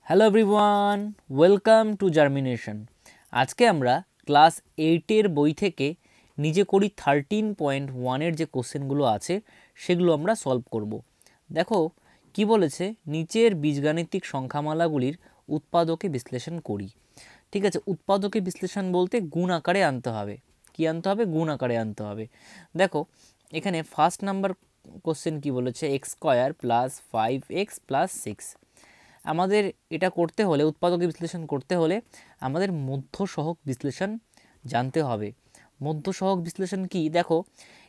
Hello everyone, welcome to germination. আজকে আমরা class 8-এর বই থেকে নিজে করি 13.1-এর যে কোশ্চেনগুলো আছে সেগুলো আমরা সলভ করব। দেখো কি বলেছে, নিচের বীজগাণিতিক সংখ্যামালাগুলির উৎপাদকে বিশ্লেষণ করি। ঠিক আছে, উৎপাদকে বিশ্লেষণ বলতে গুণ আকারে আনতে হবে। কি আনতে হবে? গুণ আকারে আনতে হবে। দেখো এখানে ফার্স্ট নাম্বার কোশ্চেন কি বলেছে, x square plus 5x plus 6। আমাদের এটা করতে হলে, উৎপাদকে বিশ্লেষণ করতে হলে আমাদের মধ্য সহগ বিশ্লেষণ জানতে হবে। মধ্য সহগ বিশ্লেষণ কি? দেখো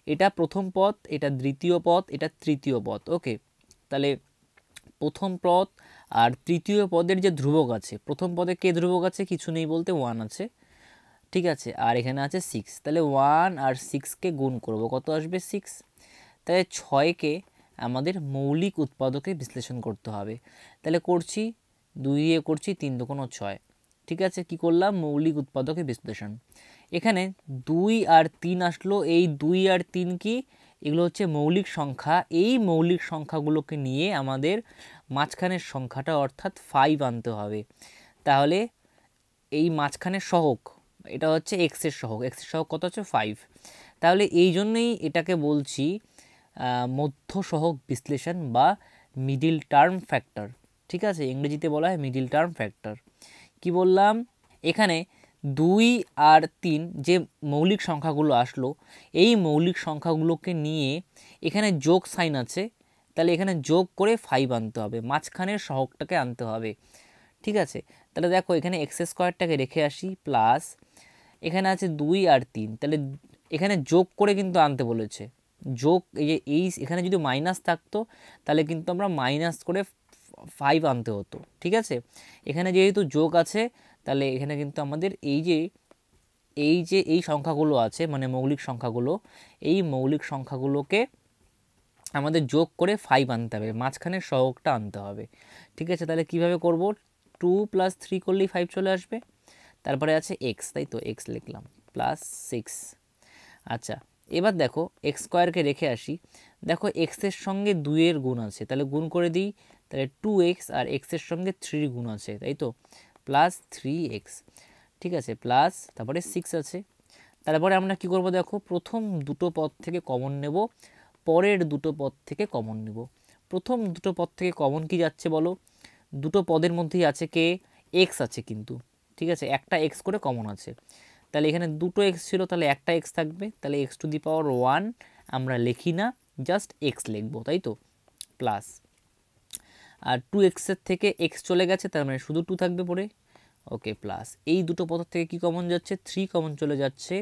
এটা প্রথম পদ, এটা দ্বিতীয় পদ, এটা তৃতীয় পদ। ওকে, তাহলে প্রথম পদ আর তৃতীয় পদের যে ধ্রুবক আছে, প্রথম পদে কে ধ্রুবক আছে? কিছু নেই বলতে 1 আছে। ঠিক আছে, আর এখানে আছে 6। তাহলে 1 আর 6কে গুণ করব, কত আসবে? 6। তাহলে 6কে আমাদের মৌলিক উৎপাদকে বিশ্লেষণ করতে হবে। তাহলে করছি, 2 দিয়ে করছি, 3 দুগুণ 6। ঠিক আছে, কি করলাম? মৌলিক উৎপাদকে বিশ্লেষণ। এখানে 2 আর 3 আসলো। এই 2 আর 3 কি? এগুলো হচ্ছে মৌলিক সংখ্যা। এই মৌলিক সংখ্যাগুলোকে নিয়ে আমাদের মাঝখানের সংখ্যাটা অর্থাৎ 5 আনতে হবে। তাহলে এই মাঝখানের সহগ, এটা হচ্ছে এক্সের সহগ। এক্সের সহগ কত হচ্ছে? 5। তাহলে এই জন্যই এটাকে বলছি মধ্য সহগ বিশ্লেষণ বা মিডিল টার্ম ফ্যাক্টর। ঠিক আছে, ইংরেজিতে বলা হয় মিডিল টার্ম ফ্যাক্টর। কি বললাম? এখানে 2 আর 3 যে মৌলিক সংখ্যাগুলো আসলো, এই মৌলিক সংখ্যাগুলোকে নিয়ে এখানে যোগ সাইন আছে, তাহলে এখানে যোগ করে 5 আনতে হবে, মাঝখানের সহগটাকে আনতে হবে। ঠিক আছে, তাহলে দেখো এখানে এক্স স্কোয়ারটাকে রেখে আসি, প্লাস এখানে আছে 2 আর 3, তাহলে এখানে যোগ করে কিন্তু আনতে বলেছে। যোগ, এই যে এই এখানে যদি মাইনাস থাকতো তাহলে কিন্তু আমরা মাইনাস করে 5 আনতে হতো। ঠিক আছে, এখানে যেহেতু যোগ আছে তাহলে এখানে কিন্তু আমাদের এই সংখ্যাগুলো আছে, মানে মৌলিক সংখ্যাগুলো, এই মৌলিক সংখ্যাগুলোকে আমাদের যোগ করে 5 আনতে হবে, মাঝখানের সহগটা আনতে হবে। ঠিক আছে, তাহলে কিভাবে করব? 2 + 3 করলেই 5 চলে আসবে। তারপরে আছে এক্স, তাই তো এক্স লিখলাম, প্লাস 6। আচ্ছা, এবার দেখো এক্স স্কোয়ারকে রেখে আসি। দেখো এক্সের সঙ্গে 2-এর গুণ আছে, তাহলে গুণ করে দিই। তাহলে 2x, আর এক্সের সঙ্গে 3 গুণ আছে, তাই তো, প্লাস 3x। ঠিক আছে, প্লাস তারপরে 6 আছে। তারপরে আমরা কি করব? দেখো প্রথম দুটো পদ থেকে কমন নেব, পরের দুটো পদ থেকে কমন নেব। প্রথম দুটো পদ থেকে কমন কি যাচ্ছে বলো? দুটো পদের মধ্যেই আছে কে? এক্স আছে কিন্তু। ঠিক আছে, একটা এক্স করে কমন আছে। তাহলে এখানে দুটো এক্স ছিল, তাহলে একটা এক্স থাকবে। তাহলে x⁴ আমরা লিখি না, জাস্ট এক্স লিখবো, তাই তো, প্লাস। আর 2x-এর থেকে এক্স চলে গেছে, তার মানে শুধু 2 থাকবে পরে। ওকে, প্লাস এই দুটো পদ থেকে কি কমন যাচ্ছে? 3 কমন চলে যাচ্ছে।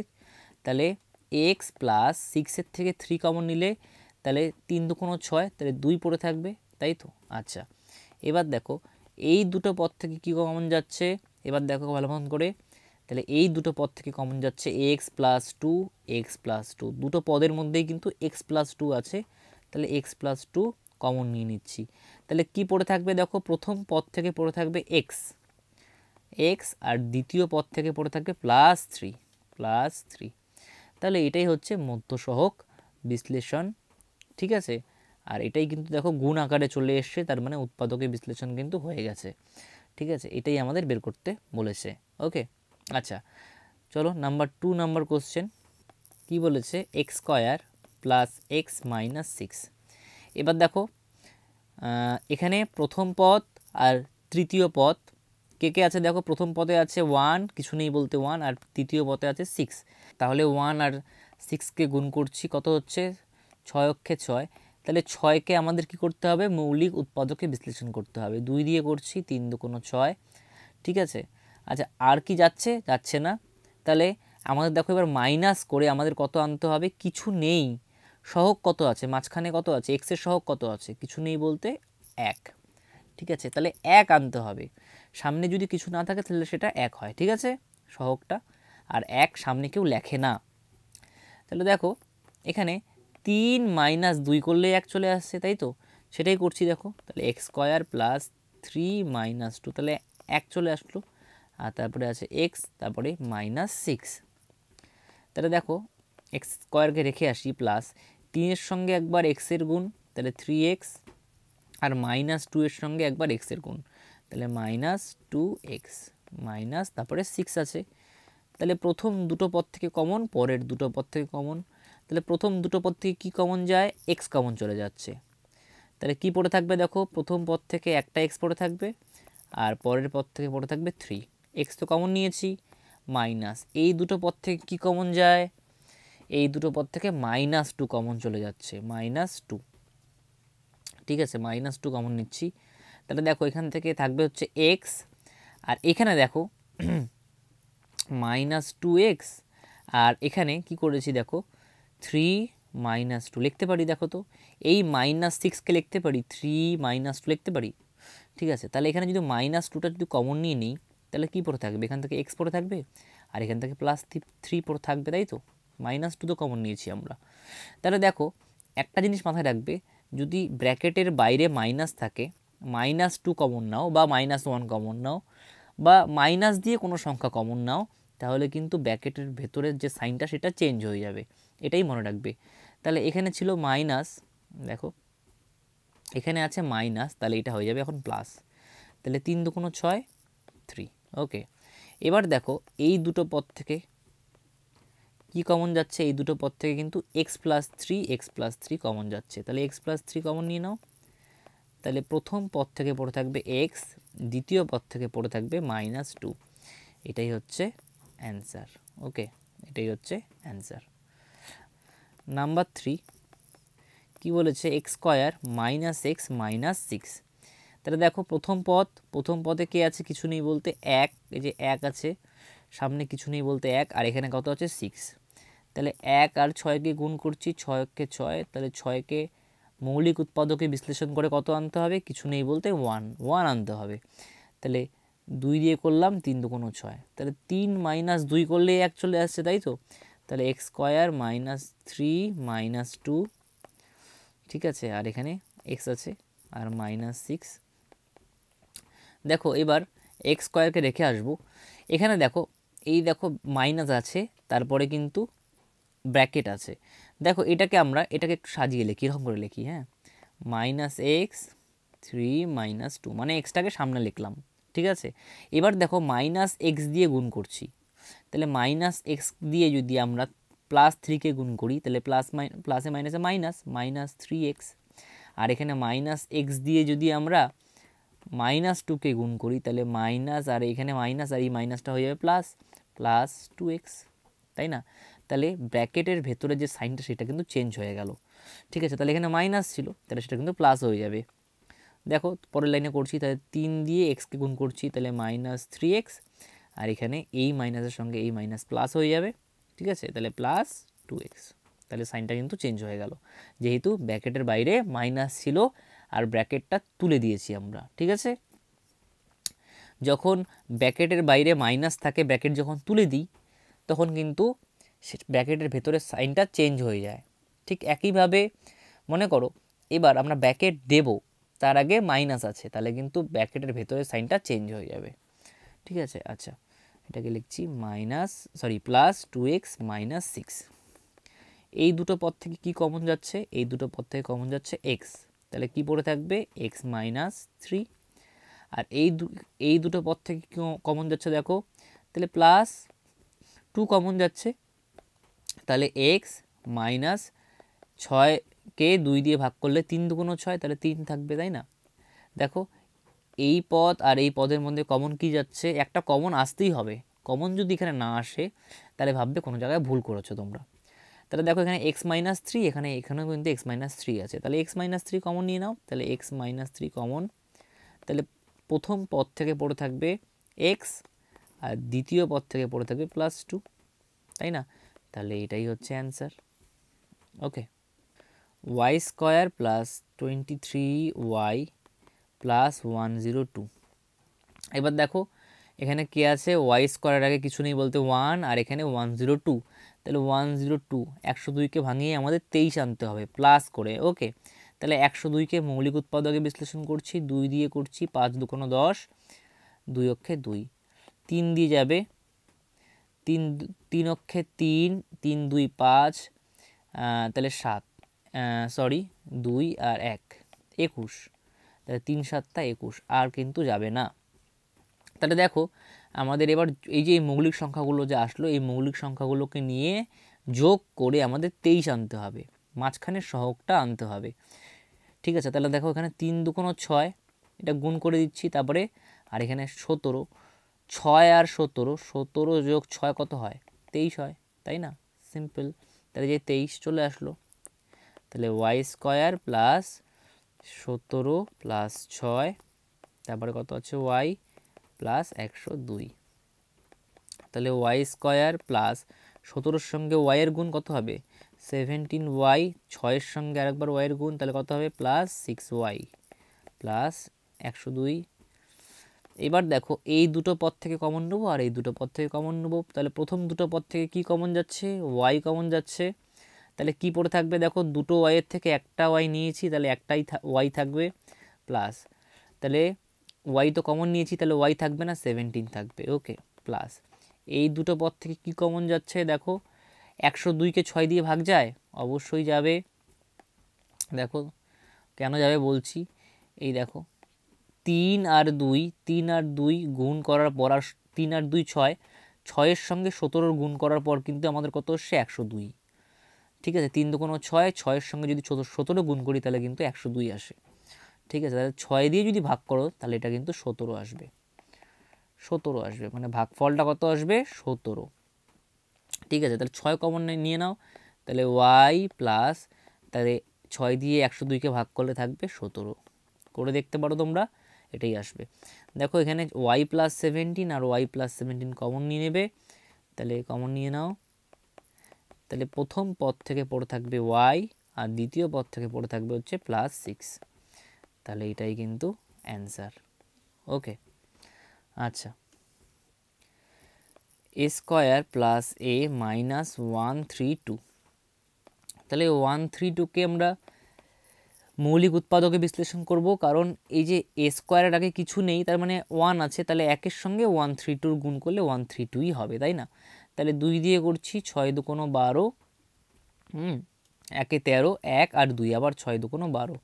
তাহলে এক্স প্লাস 6-এর থেকে 3 কমন নিলে তাহলে 3 দুগুণ 6, তাহলে 2 পড়ে থাকবে, তাই তো। আচ্ছা, এবার দেখো এই দুটো পদ থেকে কি কমন যাচ্ছে, এবার দেখো ভালো মতন করে। তাহলে এই দুটো পদ থেকে কমন যাচ্ছে এক্স প্লাস 2, এক্স প্লাস 2, দুটো পদের মধ্যেই কিন্তু এক্স প্লাস 2 আছে, তাহলে এক্স প্লাস 2 কমন নিয়ে নিচ্ছি। তাহলে কি পড়ে থাকবে? দেখো প্রথম পদ থেকে পড়ে থাকবে এক্স, এক্স, আর দ্বিতীয় পদ থেকে পড়ে থাকবে প্লাস 3, প্লাস 3। তাহলে এটাই হচ্ছে মধ্য সহগ বিশ্লেষণ। ঠিক আছে, আর এটাই কিন্তু দেখো গুণ আকারে চলে এসছে, তার মানে উৎপাদকের বিশ্লেষণ কিন্তু হয়ে গেছে। ঠিক আছে, এটাই আমাদের বের করতে বলেছে। ওকে, আচ্ছা চলো নাম্বার 2 নাম্বার কোশ্চেন কি বলেছে, x square plus x minus 6। এবার দেখো এখানে প্রথম পদ আর তৃতীয় পদ কে কে আছে? দেখো প্রথম পদে আছে 1, কিছু নেই বলতে 1, আর তৃতীয় পদে আছে 6। তাহলে 1 আর 6কে গুণ করছি, কত হচ্ছে? 6 অক্ষে 6। তাহলে 6কে আমাদের কি করতে হবে? মৌলিক উৎপাদকে বিশ্লেষণ করতে হবে। 2 দিয়ে করছি, 3 দুগুণ 6। ঠিক আছে, আচ্ছা আর কি যাচ্ছে? যাচ্ছে না। তাহলে আমাদের দেখো এবার মাইনাস করে আমাদের কত আনতে হবে? কিছু নেই, সহগ কত আছে মাঝখানে? কত আছে? এক্সের সহগ কত আছে? কিছু নেই বলতে 1। ঠিক আছে, তাহলে 1 আনতে হবে। সামনে যদি কিছু না থাকে তাহলে সেটা 1 হয়। ঠিক আছে, সহগটা। আর 1 সামনে কেউ লেখে না। তাহলে দেখো এখানে 3 মাইনাস 2 করলে 1 চলে আসছে, তাই তো, সেটাই করছি। দেখো তাহলে এক্স স্কোয়ার প্লাস 3 মাইনাস 2, তাহলে 1 চলে আসলো। আর তারপরে আছে এক্স, তারপরে মাইনাস 6। তাহলে দেখো এক্স স্কোয়ারকে রেখে আসি, প্লাস 3-এর সঙ্গে একবার এক্সের গুণ, তাহলে 3x, আর মাইনাস 2 এর সঙ্গে একবার এক্সের গুণ, তাহলে -2x মাইনাস তারপরে 6 আছে। তাহলে প্রথম দুটো পদ থেকে কমন, পরের দুটো পদ থেকে কমন। তাহলে প্রথম দুটো পদ থেকে কী কমন যায়? x কমন চলে যাচ্ছে। তাহলে কি পড়ে থাকবে দেখো, প্রথম পদ থেকে একটা x পড়ে থাকবে আর পরের পদ থেকে পড়ে থাকবে 3। x তো কমন নিয়েছি, মাইনাস এই দুটো পদ থেকে কি কমন যায়? এই দুটো পদ থেকে -2 কমন চলে যাচ্ছে, -2। ঠিক আছে, -2 কমন নিচ্ছি। তাহলে দেখো এখান থেকে থাকবে হচ্ছে x, আর এখানে দেখো -2x, আর এখানে কি করেছি দেখো 3 -2 লিখতে পারি। দেখো তো এই -6কে লিখতে পারি, 3 -2 লিখতে পারি। ঠিক আছে, তাহলে এখানে যদি -2টা যদি কমন নিয়ে নিই তাহলে কি পড়ে থাকবে? এখান থেকে x পড়ে থাকবে আর এখান থেকে +3 পড়ে থাকবে, তাই তো? -2 তো কমন নিয়েছি আমরা। তাহলে দেখো একটা জিনিস মাথায় রাখবে, যদি ব্র্যাকেটের বাইরে মাইনাস থাকে, -2 কমন নাও বা -1 কমন নাও বা মাইনাস দিয়ে কোনো সংখ্যা কমন নাও, তাহলে কিন্তু ব্র্যাকেটের ভেতরের যে সাইনটা সেটা চেঞ্জ হয়ে যাবে, এটাই মনে রাখবে। তাহলে এখানে ছিল মাইনাস, দেখো এখানে আছে মাইনাস, তাহলে এটা হয়ে যাবে এখন প্লাস। তাহলে 3 দুগুণ 6, 3। ওকে, এবার দেখো এই দুটো পদ থেকে কি কমন যাচ্ছে? এই দুটো পদ থেকে কিন্তু x+3 কমন যাচ্ছে। তাহলে x+3 কমন নিয়ে নাও। তাহলে প্রথম পদ থেকে পড়ে থাকবে x, দ্বিতীয় পদ থেকে পড়ে থাকবে -2। এটাই হচ্ছে অ্যান্সার। ওকে, এটাই হচ্ছে অ্যান্সার। নাম্বার 3 কি বলেছে? x² - x - 6। তাহলে দেখো প্রথম পদে কে আছে? কিছু নেই বলতে 1, এই যে 1 আছে, সামনে কিছু নেই বলতে 1, আর এখানে কত আছে? 6। তাহলে 1 আর 6কে গুণ করছি, 6কে 6, তাহলে 6কে মৌলিক উৎপাদকে বিশ্লেষণ করে কত আনতে হবে? কিছু নেই বলতে 1 আনতে হবে। তাহলে 2 দিয়ে করলাম, 3 দুগুণ 6, তাহলে 3 - 2 করলেই 1 চলে আসছে, তাই তো? তাহলে x² - 3 - 2, ঠিক আছে, আর এখানে x আছে আর -6। দেখো এবার x² রেখে আসবো। এখানে দেখো এই দেখো মাইনাস আছে, তারপরে কিন্তু ব্র্যাকেট আছে। দেখো এটাকে একটু সাজিয়ে লিখি, এরকম করে লিখি, হ্যাঁ, -x 3 - 2, মানে এক্সটাকে সামনে লিখলাম। ঠিক আছে, এবার দেখো -x দিয়ে গুণ করছি, তাহলে -x দিয়ে যদি আমরা +3কে গুণ করি তাহলে প্লাসে মাইনাসে -3x, আর এখানে -x দিয়ে যদি আমরা -2কে গুণ করি তাহলে মাইনাস, আর এখানে মাইনাস, আর এই মাইনাসটা হয়ে যাবে +2x, তাই না? তাহলে ব্র্যাকেটের ভেতরে যে সাইনটা সেটা কিন্তু চেঞ্জ হয়ে গেল। ঠিক আছে, তাহলে এখানে মাইনাস ছিল, তাহলে সেটা কিন্তু প্লাস হয়ে যাবে। দেখো পরের লাইনে করছি, তাহলে 3 দিয়ে এক্সকে গুণ করছি, তাহলে -3x, আর এখানে এই মাইনাসের সঙ্গে এই মাইনাস প্লাস হয়ে যাবে। ঠিক আছে, তাহলে +2x, তাহলে সাইনটা কিন্তু চেঞ্জ হয়ে গেল, যেহেতু ব্র্যাকেটের বাইরে মাইনাস ছিল আর ব্র্যাকেটটা তুলে দিয়েছি আমরা। ঠিক আছে, যখন ব্র্যাকেটের বাইরে মাইনাস থাকে, ব্র্যাকেট যখন তুলে দিই তখন কিন্তু ব্র্যাকেটের ভেতরে সাইনটা চেঞ্জ হয়ে যায়। ঠিক একইভাবে মনে করো এবার আমরা ব্র্যাকেট দেব, তার আগে মাইনাস আছে, তাহলে কিন্তু ব্র্যাকেটের ভেতরে সাইনটা চেঞ্জ হয়ে যাবে। ঠিক আছে, আচ্ছা এটাকে লিখছি +2x - 6। এই দুটো পদ থেকে কি কমন যাচ্ছে? এই দুটো পদ থেকে কমন যাচ্ছে x, তাহলে কি পড়ে থাকবে? x - 3। আর এই দুটো পদ থেকে কি কমন যাচ্ছে দেখো, তাহলে +2 কমন যাচ্ছে, তাহলে x -6কে 2 দিয়ে ভাগ করলে 3 দুগুণ 6, তাহলে 3 থাকবে, তাই না? দেখো এই পদ আর এই পদের মধ্যে কমন কি যাচ্ছে? একটা কমন আসতেই হবে। কমন যদি এখানে না আসে তাহলে ভাববে কোনো জায়গায় ভুল করেছো তোমরা। তাহলে দেখো এখানে x - 3, এখানেও কিন্তু x - 3 আছে, তাহলে x - 3 কমন নিয়ে নাও, তাহলে x - 3 কমন। তাহলে প্রথম পদ থেকে পড়ে থাকবে x আর দ্বিতীয় পদ থেকে পড়ে থাকবে +2, তাই না? তাহলে এটাই হচ্ছে অ্যান্সার। ওকে, y² + 23y + 102। এবার দেখো এখানে কে আছে? y² আগে কিছু নেই বলতে 1, আর এখানে 102, তাহলে 102 102কে ভাঙিয়ে আমাদের 23 আনতে হবে প্লাস করে। ওকে, তাহলে 102কে মৌলিক উৎপাদকে বিশ্লেষণ করছি, 2 দিয়ে করছি, 5 দুগুণ 10, 2 অক্ষে 2, 3 দিয়ে যাবে, 3 অক্ষে 3, 3 2 5, তাহলে 7, 2 আর 1 21, তাহলে 3 7 21 আর কিন্তু যাবে না। তাহলে দেখো আমাদের এবার এই যে এই মৌলিক সংখ্যাগুলো যে আসলো, এই মৌলিক সংখ্যাগুলোকে নিয়ে যোগ করে আমাদের 23 আনতে হবে, মাঝখানের সহগটা আনতে হবে। ঠিক আছে, তাহলে দেখো এখানে 3 2 6, এটা গুণ করে দিচ্ছি, তারপরে আর এখানে 17, 6 আর 17, 17 যোগ 6 কত হয়? 23 হয়, তাই না? সিম্পল। তাহলে যে 23 চলে আসলো, তাহলে ওয়াই স্কোয়ার প্লাস 17 প্লাস 6, তারপরে কত আছে ওয়াই প্লাস 102। তাহলে ওয়াই স্কোয়ার প্লাস 17-র সঙ্গে ওয়াইয়ের গুণ কত হবে? 17 ওয়াই, 6-এর সঙ্গে আরেকবার ওয়াইয়ের গুণ, তাহলে কত হবে? Plus 6 Y plus 102। এবার দেখো এই দুটো পদ থেকে কমন নেবো আর এই দুটো পদ থেকে কমন নেবো। তাহলে প্রথম দুটো পদ থেকে কি কমন যাচ্ছে? ওয়াই কমন যাচ্ছে। তাহলে কি পড়ে থাকবে? দেখো দুটো ওয়াইয়ের থেকে একটা ওয়াই নিয়েছি, তাহলে একটাই ওয়াই থাকবে, প্লাস তাহলে ওয়াই তো কমন নিয়েছি, তাহলে ওয়াই থাকবে না, 17 থাকবে। ওকে, প্লাস এই দুটো পদ থেকে কি কমন যাচ্ছে? দেখো 102কে 6 দিয়ে ভাগ যায়, অবশ্যই যাবে। দেখো কেন যাবে বলছি, এই দেখো 3 আর 2, 3 আর 2 গুণ করার পর, আর 3 আর 2 6, 6-এর সঙ্গে 17 গুণ করার পর কিন্তু আমাদের কত আসছে? 102। ঠিক আছে, 3 2 6, 6-এর সঙ্গে যদি 17 গুণ করি তাহলে কিন্তু 102 আসে। ঠিক আছে, তাহলে 6 দিয়ে যদি ভাগ করো তাহলে এটা কিন্তু 17 আসবে, 17 আসবে, মানে ভাগফলটা কত আসবে? 17। ঠিক আছে, তাহলে 6 কমন নিয়ে নাও, তাহলে ওয়াই প্লাস, তাহলে 6 দিয়ে 102কে ভাগ করলে থাকবে 17। করে দেখতে পারো তোমরা, এটাই আসবে। দেখো এখানে ওয়াই প্লাস 17 আর ওয়াই প্লাস 17 কমন নিয়ে নেবে, তাহলে কমন নিয়ে নাও। তাহলে প্রথম পদ থেকে পড়ে থাকবে ওয়াই আর দ্বিতীয় পদ থেকে পড়ে থাকবে হচ্ছে প্লাস 6। তাহলে এটাই কিন্তু অ্যান্সার। ওকে, আচ্ছা, এ স্কোয়ার প্লাস এ মাইনাস 132। তাহলে 132কে আমরা মৌলিক উৎপাদকে বিশ্লেষণ করব, কারণ এই যে এ স্কোয়ারের আগে কিছু নেই, তার মানে 1 আছে, তাহলে 1-এর সঙ্গে 132 গুণ করলে 132ই হবে, তাই না? তাহলে 2 দিয়ে করছি, 6 2 12, 1-এ 13, 1 আর 2, আবার 6 2 12,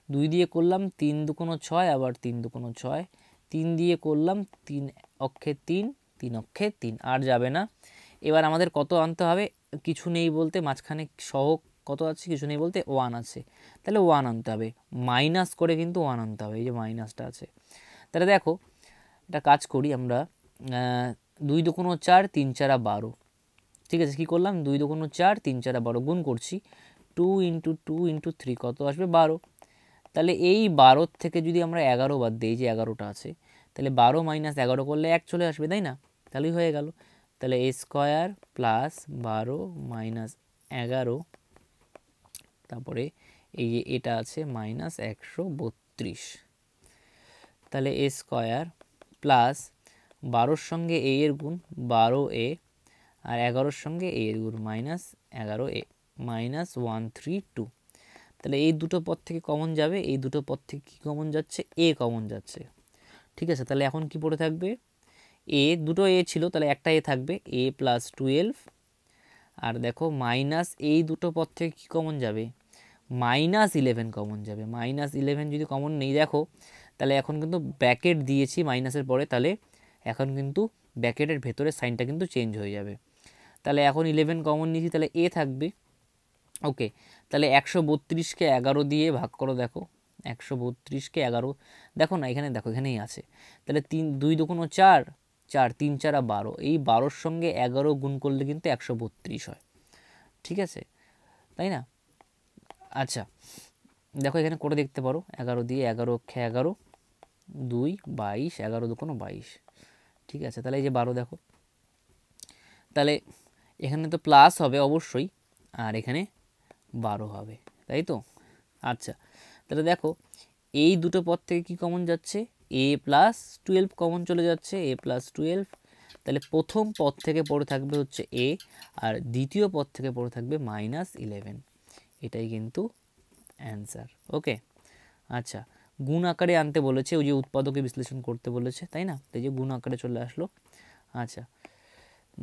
2 দিয়ে করলাম 3 2 6, আবার 3 2 6, 3 দিয়ে করলাম 3 অক্ষে 3, 3 অক্ষে 3, আর যাবে না। এবার আমাদের কত আনতে হবে? কিছু নেই বলতে মাঝখানে সহগ কত আছে? কিছু নেই বলতে 1 আছে, তাহলে 1 আনতে হবে, মাইনাস করে কিন্তু 1 আনতে হবে, এই যে মাইনাসটা আছে। তাহলে দেখো একটা কাজ করি আমরা, 2 2 4, 3 4 12। ঠিক আছে, কী করলাম? 2 2 4, 3 4 12 গুণ করছি, 2 × 2 × 3 কত আসবে? 12। তাহলে এই 12 থেকে যদি আমরা 11 বাদ দিই, যে 11টা আছে, তাহলে 12 মাইনাস 11 করলে 1 চলে আসবে, তাই না? তাহলেই হয়ে গেল। তাহলে এ স্কোয়ার প্লাস 12 মাইনাস 11, তারপরে এই যে এটা আছে মাইনাস 132। তাহলে এ স্কোয়ার প্লাস 12-র সঙ্গে এ এর গুণ 12a, আর 11-র সঙ্গে এ এর গুণ মাইনাস 11a, মাইনাস 132। তাহলে এই দুটো পদ থেকে কমন যাবে, এই দুটো পদ থেকে কী কমন যাচ্ছে? এ কমন যাচ্ছে। ঠিক আছে, তাহলে এখন কি পড়ে থাকবে? এ, দুটো এ ছিল, তাহলে একটা এ থাকবে, এ প্লাস 12, আর দেখো মাইনাস এই দুটো পদ থেকে কী কমন যাবে? মাইনাস 11 কমন যাবে। মাইনাস 11 যদি কমন নেই দেখো, তাহলে এখন কিন্তু ব্র্যাকেট দিয়েছি মাইনাসের পরে, তাহলে এখন কিন্তু ব্র্যাকেটের ভেতরে সাইনটা কিন্তু চেঞ্জ হয়ে যাবে। তাহলে এখন 11 কমন নিয়েছি, তাহলে এ থাকবে। ওকে, তাহলে 132কে 11 দিয়ে ভাগ করো, দেখো 132কে 11, দেখো না এখানে, দেখো এখানেই আছে। তাহলে 3 2 2 4, 4 3 4 12, এই 12-র সঙ্গে 11 গুণ করলে কিন্তু 132 হয়। ঠিক আছে, তাই না? আচ্ছা, দেখো এখানে করে দেখতে পারো, 11 দিয়ে 11 অক্ষে 11, 2 22, 11 2 22। ঠিক আছে, তাহলে এই যে 12, দেখো তাহলে এখানে তো প্লাস হবে অবশ্যই, আর এখানে 12 হবে, তাই তো? আচ্ছা, তাহলে দেখো এই দুটো পদ থেকে কি কমন যাচ্ছে? এ প্লাস 12 কমন চলে যাচ্ছে, এ প্লাস 12। তাহলে প্রথম পদ থেকে পড়ে থাকবে হচ্ছে এ, আর দ্বিতীয় পদ থেকে পড়ে থাকবে মাইনাস 11। এটাই কিন্তু অ্যান্সার। ওকে, আচ্ছা, গুণ আকারে আনতে বলেছে, ওই যে উৎপাদকে বিশ্লেষণ করতে বলেছে, তাই না? এই যে গুণ আকারে চলে আসলো। আচ্ছা,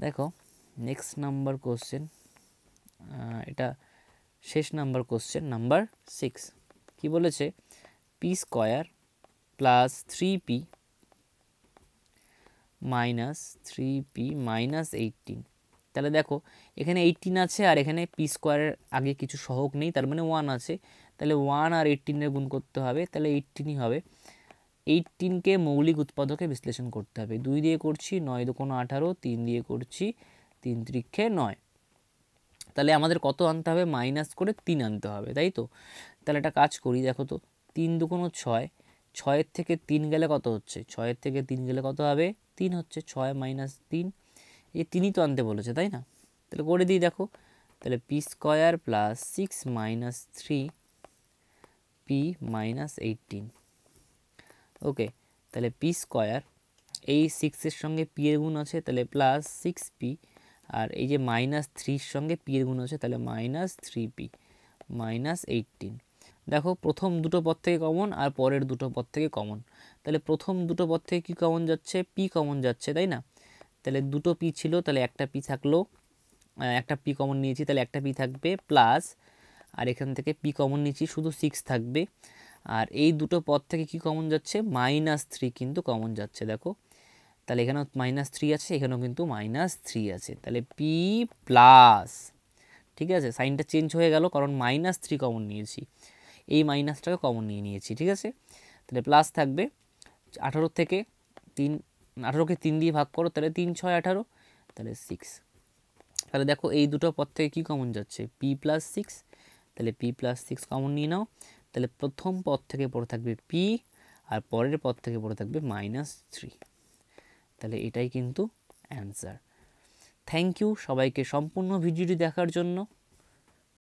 দেখো নেক্সট নাম্বার কোশ্চেন, এটা শেষ নাম্বার কোশ্চেন, নাম্বার 6। কি বলেছে? P square plus 3p minus 3p minus 18। তাহলে দেখো এখানে 18 আছে আর এখানে পি স্কোয়ারের আগে কিছু সহগ নেই, তার মানে 1 আছে। তাহলে 1 আর 18 গুণ করতে হবে, তাহলে 18ই হবে। 18কে মৌলিক উৎপাদকে বিশ্লেষণ করতে হবে। 2 দিয়ে করছি, 9 দুগুণ 18, 3 দিয়ে করছি, 3 ত্রিক্ষে 9। তাহলে আমাদের কত আনতে হবে? মাইনাস করে 3 আনতে হবে, তাই তো? তাহলে একটা কাজ করি, দেখো তো 3 দুগুণ 6, 6-এর থেকে 3 গেলে কত হচ্ছে? 6-এর থেকে 3 গেলে কত হবে? 3 হচ্ছে। 6 মাইনাস 3, এই 3ই তো আনতে বলেছে, তাই না? তাহলে করে দিই, দেখো তাহলে P square plus 6 minus 3p minus 18। ওকে, তাহলে পি স্কোয়ার, এই 6-এর সঙ্গে পি এর গুণ আছে, তাহলে প্লাস 6p, আর এই যে মাইনাস 3-র সঙ্গে পি এর গুণ আছে, তাহলে মাইনাস 3p মাইনাস 18। দেখো প্রথম দুটো পদ থেকে কমন আর পরের দুটো পদ থেকে কমন। তাহলে প্রথম দুটো পদ থেকে কী কমন যাচ্ছে? পি কমন যাচ্ছে, তাই না? তাহলে দুটো পি ছিল, তাহলে একটা পি থাকলো, একটা পি কমন নিয়েছি, তাহলে একটা পি থাকবে, প্লাস আর এখান থেকে পি কমন নিয়েছি, শুধু 6 থাকবে। আর এই দুটো পদ থেকে কি কমন যাচ্ছে? মাইনাস 3 কিন্তু কমন যাচ্ছে, দেখো। তাহলে এখানেও মাইনাস 3 আছে, এখানেও কিন্তু মাইনাস 3 আছে, তাহলে পি প্লাস, ঠিক আছে, সাইনটা চেঞ্জ হয়ে গেল কারণ মাইনাস 3 কমন নিয়েছি, এই মাইনাসটাকে কমন নিয়েছি, ঠিক আছে। তাহলে প্লাস থাকবে 18 থেকে 3, 18কে 3 দিয়ে ভাগ করো, তাহলে 3 6 18, তাহলে 6। তাহলে দেখো এই দুটো পদ থেকে কি কমন যাচ্ছে? পি প্লাস 6, তাহলে পি প্লাস 6 কমন নিয়ে নাও। তাহলে প্রথম পদ থেকে পড়ে থাকবে পি আর পরের পদ থেকে পড়ে থাকবে মাইনাস 3। তাহলে এটাই কিন্তু অ্যান্সার। থ্যাংক ইউ সবাইকে সম্পূর্ণ ভিডিওটি দেখার জন্য।